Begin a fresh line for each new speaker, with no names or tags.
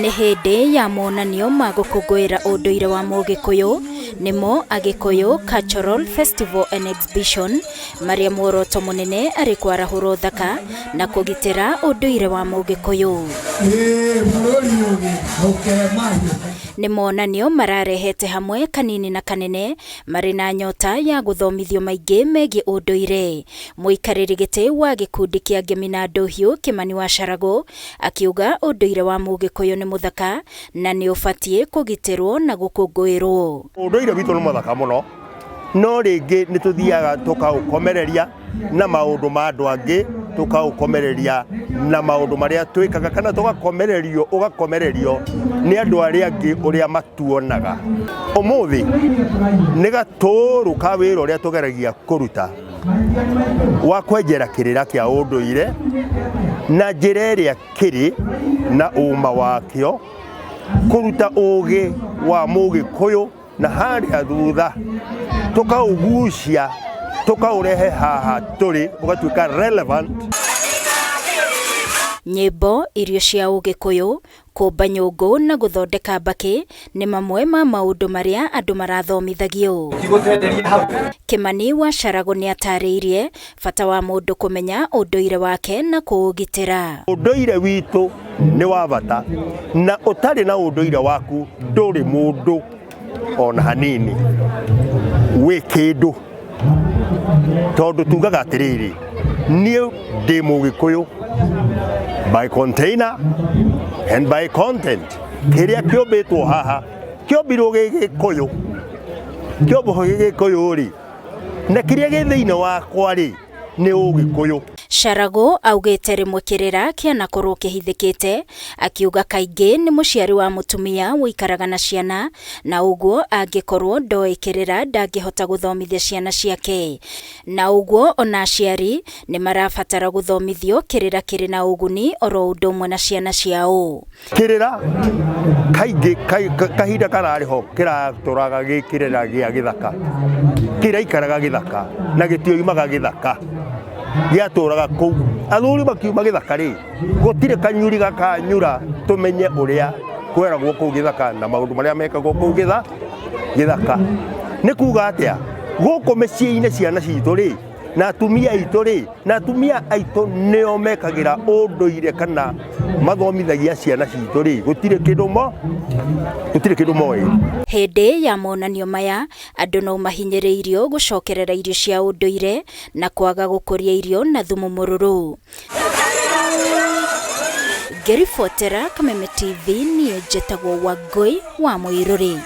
Nĩ hĩndĩ ya monanio ma gũkũngũĩra ũndũire wa Mũgĩkũyũ nĩmo Agĩkũyũ Cultural Festival and Exhibition, marĩa muoroto mũnene arĩ kwarahũra ũthaka na kũgitĩra ũndũire wa Mũgĩkũyũ. Nĩ monanio mararehete hamwe kanini na kanene marĩ na nyota ya gũthomithio maingĩ megiĩ ũndũire. Mũikarĩri gĩtĩ wa gĩkundi kĩa Ngemi na Ndũhiũ Kĩmani wa Charago akiuga ũndũire wa Mũgĩkũyũ nĩ mũthaka na nĩ ũbatiĩ kũgitĩrwo na gũkũngũĩrwo.
Ũndũire witũ nĩ mũthaka mũno, no rĩngĩ nĩ tũthiaga tũkaũkomereria na maũndũ ma andũ angĩ, tũkaũkomereria na maũndũ marĩa twĩkaga, kana ũgakomererio nĩ andũ arĩa angĩ ũrĩa matuonaga. Ũmũthĩ nĩ gatũrũ ka wĩra ũrĩa tũgeragia kũruta wa kwenjera kĩrĩra kĩa ũndũire na njĩra ĩrĩa kĩrĩ na ũma wakĩo, kũruta ũgĩ wa Mũgĩkũyũ na harĩa thutha tũkaũgucia tũkaũrehe haha tũrĩ ũgatuĩka relevant.
Nyĩmbo, irio cia Ũgĩkũyũ, kũmba nyũngũ na gũthondeka mbakĩ nĩ mamwe ma maũndũ marĩa andũ marathomithagio. Kĩmani wa Charago nĩ atarĩirie bata wa mũndũ kũmenya ũndũire wake na kũũgitĩra.
Ũndũire witũ nĩ wa bata, na ũtarĩ na ũndũire waku ndũrĩ mũndũ ona hanini wĩ kĩndũ. Tondũ tugaga atĩrĩrĩ, niĩ ndĩ Mũgĩkũyũ by container and by content. Kĩrĩa kĩũmbĩtwo haha kĩombirwo Gĩgĩkũyũ, kĩombwo Gĩgĩkũyũ rĩ, na kĩrĩa gĩ thĩinĩ wakwa rĩ nĩ Ũgĩkũyũ.
Charago augĩte rĩmwe kĩrĩra kĩanakorwo kĩhithĩkĩte, akiuga kaingĩ nĩ mũciari wa mũtumia wĩikaraga na ciana, na ũguo angĩkorwo ndoĩ kĩrĩra ndangĩhota gũthomithia ciana ciake. Na ũguo ona aciari nĩ marabatara gũthomithio kĩrĩra kĩrĩ na ũguni oro ũndũ ũmwe na ciana ciao.
Kĩrĩra kaingĩ kahinda kararĩ ho kĩratũraga gĩ kĩrĩra gĩa gĩthaka, kĩraikaraga gĩthaka na gĩtioimaga gĩthaka, gĩatũraga kũu. Athuri makiuma gĩthaka rĩ, gũtirĩ kanyuri gakanyura tũmenye ũrĩa kweragwo kũu gĩthaka na maũndũ marĩa mekagwo kũu gĩthaka. Nĩ kuuga atĩa, gũkũ mĩciĩ-inĩ ciana citũ rĩ, na atumia aitũ rĩ, na atumia aitũ nĩo mekagĩra ũndũire kana mathomithagia ciana citũ rĩ, gũtirĩ kĩndũ moĩ.
Hĩndĩ ya monanio maya, andũ no mahinyĩrĩirio gũcokerera irio cia ũndũire na kwaga gũkũria irio na thumu mũrũrũ. Ngĩribotera Kameme TV, niĩ njĩtagwo Wangũi wa Mũirũrĩ.